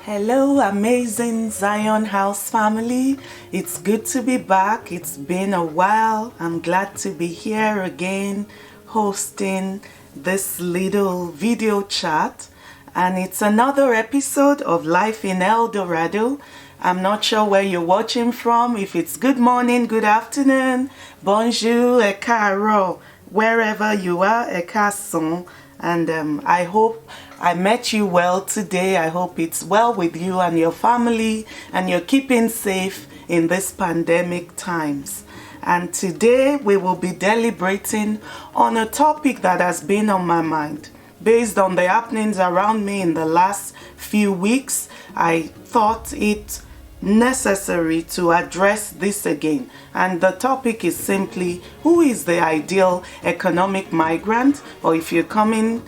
Hello, amazing Zion House family. It's good to be back. It's been a while. I'm glad to be here again hosting this little video chat. And it's another episode of Life in Eldorado. I'm not sure where you're watching from. If it's good morning, good afternoon, bonjour, et caro, wherever you are, et casson. And I hope I met you well today. I hope it's well with you and your family and you're keeping safe in these pandemic times. And today we will be deliberating on a topic that has been on my mind. Based on the happenings around me in the last few weeks, I thought it necessary to address this again. And the topic is simply, who is the ideal economic migrant? Or if you're coming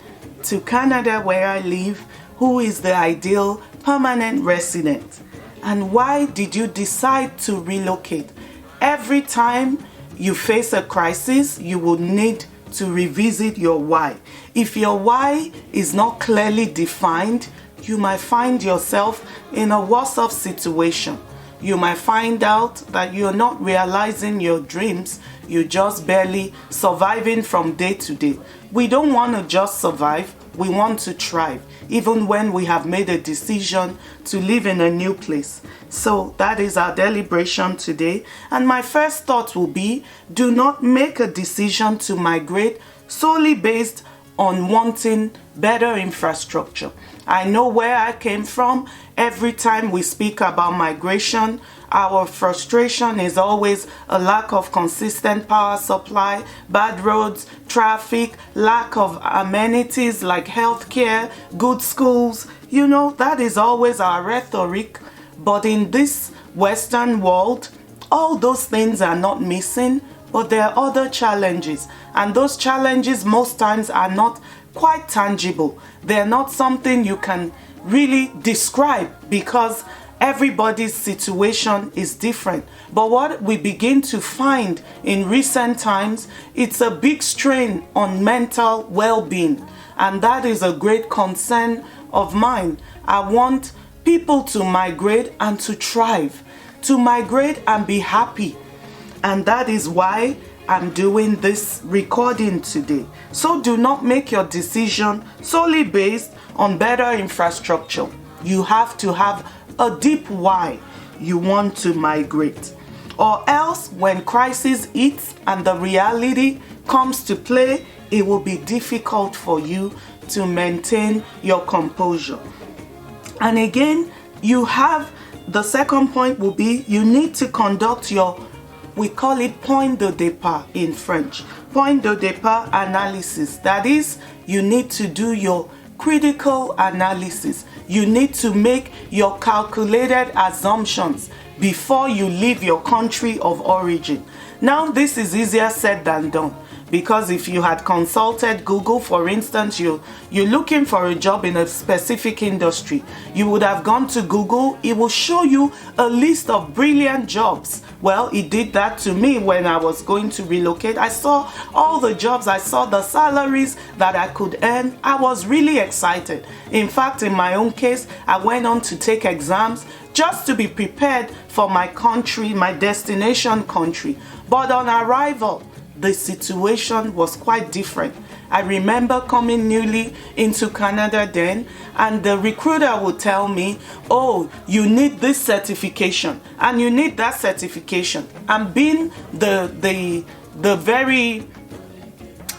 to Canada where I live, who is the ideal permanent resident? And why did you decide to relocate? Every time you face a crisis, you will need to revisit your why. If your why is not clearly defined, you might find yourself in a worse off situation. You might find out that you're not realizing your dreams. You're just barely surviving from day to day. We don't want to just survive. We want to thrive, even when we have made a decision to live in a new place. So that is our deliberation today. And my first thought will be, do not make a decision to migrate solely based on wanting better infrastructure. I know where I came from. Every time we speak about migration, our frustration is always a lack of consistent power supply, bad roads, traffic, lack of amenities like healthcare, good schools. You know, that is always our rhetoric. But in this Western world, all those things are not missing, but there are other challenges. And those challenges most times are not quite tangible. They're not something you can really describe because everybody's situation is different. But what we begin to find in recent times, it's a big strain on mental well-being. And that is a great concern of mine. I want people to migrate and to thrive, to migrate and be happy. And that is why I'm doing this recording today. So do not make your decision solely based on better infrastructure. You have to have a deep why you want to migrate. Or else when crisis hits and the reality comes to play, it will be difficult for you to maintain your composure. And again, you have the second point will be you need to conduct your, we call it point de départ in French, point de départ analysis. That is, you need to do your critical analysis. You need to make your calculated assumptions before you leave your country of origin. Now, this is easier said than done. Because if you had consulted Google, for instance, you're looking for a job in a specific industry, you would have gone to Google. It will show you a list of brilliant jobs. Well, it did that to me when I was going to relocate. I saw all the jobs. I saw the salaries that I could earn. I was really excited. In fact, in my own case, I went on to take exams just to be prepared for my country, my destination country. But on arrival, the situation was quite different. I remember coming newly into Canada then, and the recruiter would tell me, oh, you need this certification and you need that certification. And being the very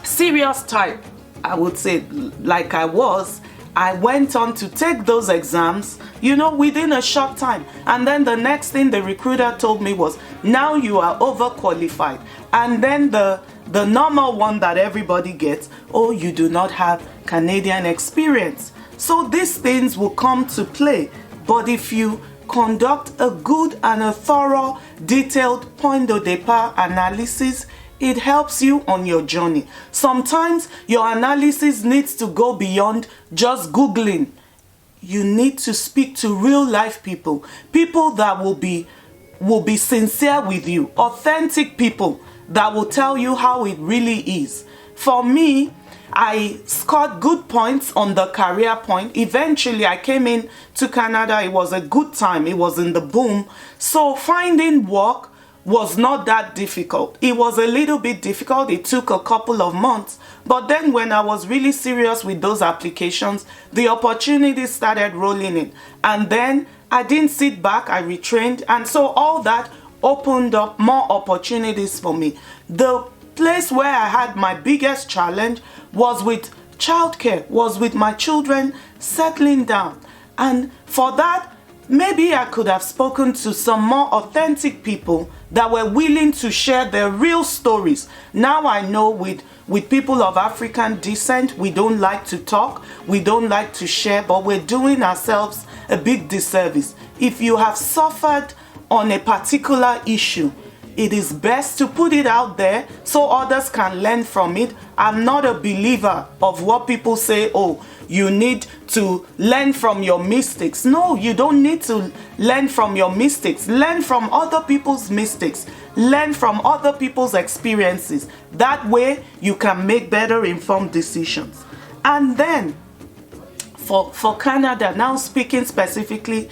serious type, I would say, like I went on to take those exams, within a short time. And then the next thing the recruiter told me was, now you are overqualified. And then the normal one that everybody gets, oh, you do not have Canadian experience. So these things will come to play. But if you conduct a good and a thorough, detailed point de départ analysis, it helps you on your journey. Sometimes your analysis needs to go beyond just Googling. You need to speak to real life people, people that will be sincere with you, authentic people that will tell you how it really is. For me, I scored good points on the career point. Eventually, I came in to Canada. It was a good time. It was in the boom. So finding work was not that difficult. It was a little bit difficult. It took a couple of months. But then when I was really serious with those applications, the opportunities started rolling in. And then I didn't sit back. I retrained. And so all that opened up more opportunities for me. The place where I had my biggest challenge was with childcare, was with my children settling down. And for that, maybe I could have spoken to some more authentic people that were willing to share their real stories. Now I know with people of African descent, we don't like to talk, we don't like to share, but we're doing ourselves a big disservice. If you have suffered on a particular issue, it is best to put it out there so others can learn from it. I'm not a believer of what people say, oh, you need to learn from your mistakes. No, you don't need to learn from your mistakes. Learn from other people's mistakes. Learn from other people's experiences. That way you can make better informed decisions. And then for Canada, now speaking specifically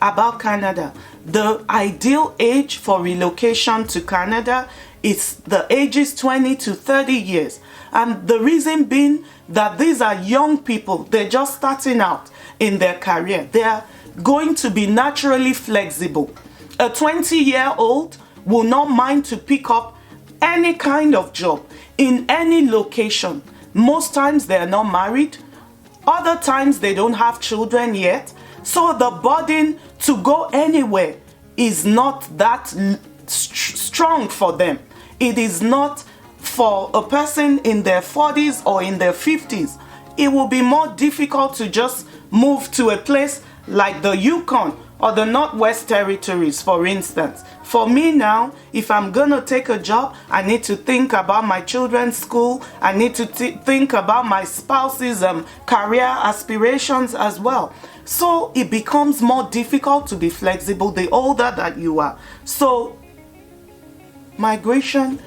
about Canada, the ideal age for relocation to Canada is the ages 20 to 30 years. And the reason being that these are young people. They're just starting out in their career. They are going to be naturally flexible. A 20-year-old will not mind to pick up any kind of job in any location. Most times they are not married. Other times they don't have children yet. So the burden to go anywhere is not that strong for them. It is not for a person in their 40s or in their 50s. It will be more difficult to just move to a place like the Yukon or the Northwest Territories, for instance. For me now, if I'm gonna take a job, I need to think about my children's school. I need to think about my spouse's career aspirations as well. So it becomes more difficult to be flexible the older that you are. So migration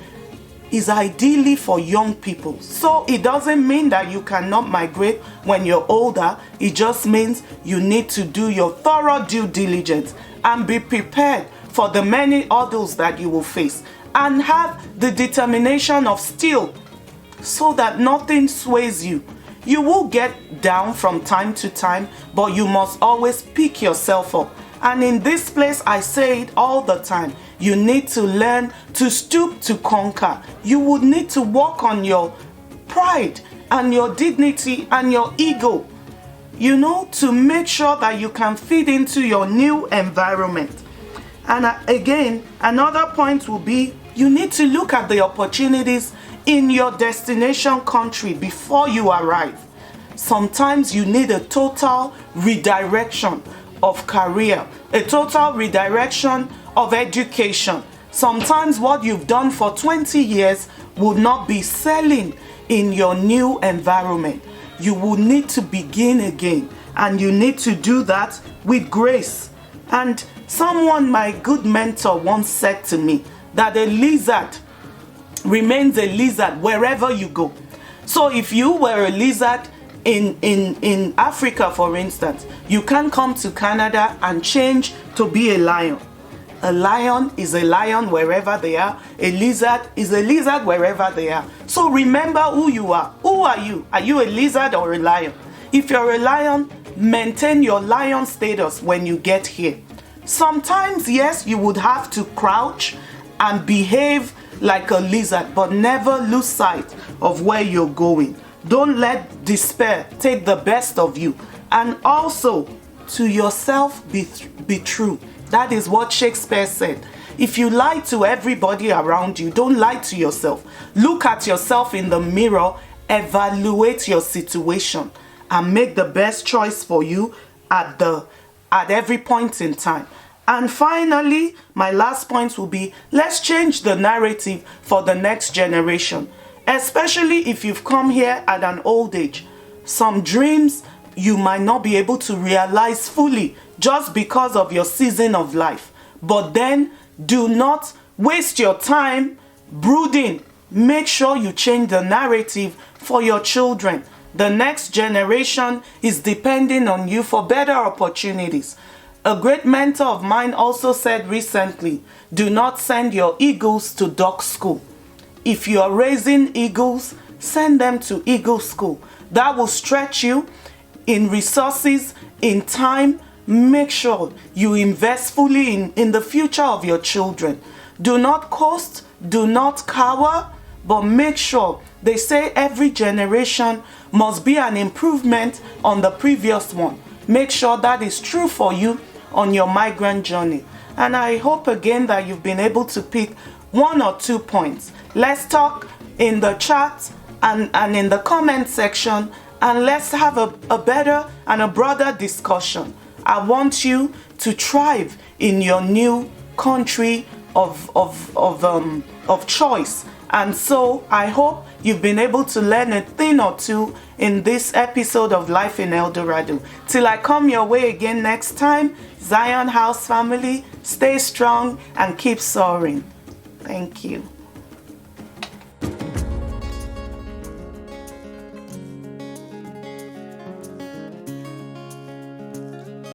is ideally for young people. So it doesn't mean that you cannot migrate when you're older. It just means you need to do your thorough due diligence and be prepared for the many hurdles that you will face, and have the determination of steel so that nothing sways you. You will get down from time to time, but you must always pick yourself up. And in this place, I say it all the time, you need to learn to stoop to conquer. You would need to work on your pride and your dignity and your ego, to make sure that you can fit into your new environment. And again, another point will be, you need to look at the opportunities in your destination country before you arrive. Sometimes you need a total redirection of career, a total redirection of education. Sometimes what you've done for 20 years would not be selling in your new environment. You will need to begin again, and you need to do that with grace. And someone, my good mentor, once said to me that a lizard remains a lizard wherever you go. So if you were a lizard in Africa, for instance, you can't come to Canada and change to be a lion. A lion is a lion wherever they are. A lizard is a lizard wherever they are. So remember who you are. Who are you? Are you a lizard or a lion? If you're a lion, maintain your lion status when you get here. Sometimes, yes, you would have to crouch and behave like a lizard, but never lose sight of where you're going. Don't let despair take the best of you. And also, to yourself be true. That is what Shakespeare said. If you lie to everybody around you, don't lie to yourself. Look at yourself in the mirror, evaluate your situation, and make the best choice for you at every point in time. And finally, my last point will be, let's change the narrative for the next generation, especially if you've come here at an old age. Some dreams you might not be able to realize fully just because of your season of life. But then do not waste your time brooding make sure you change the narrative for your children. The next generation is depending on you for better opportunities. A great mentor of mine also said recently, do not send your eagles to duck school. If you are raising eagles, send them to eagle school. That will stretch you in resources, in time. Make sure you invest fully in the future of your children. Do not coast, do not cower, but make sure, they say every generation must be an improvement on the previous one. Make sure that is true for you on your migrant journey. And I hope again that you've been able to pick 1 or 2 points. Let's talk in the chat and in the comment section, and let's have a better and a broader discussion. I want you to thrive in your new country of choice. And so I hope you've been able to learn a thing or two in this episode of Life in Eldorado. Till I come your way again next time, Zion House family, stay strong and keep soaring. Thank you.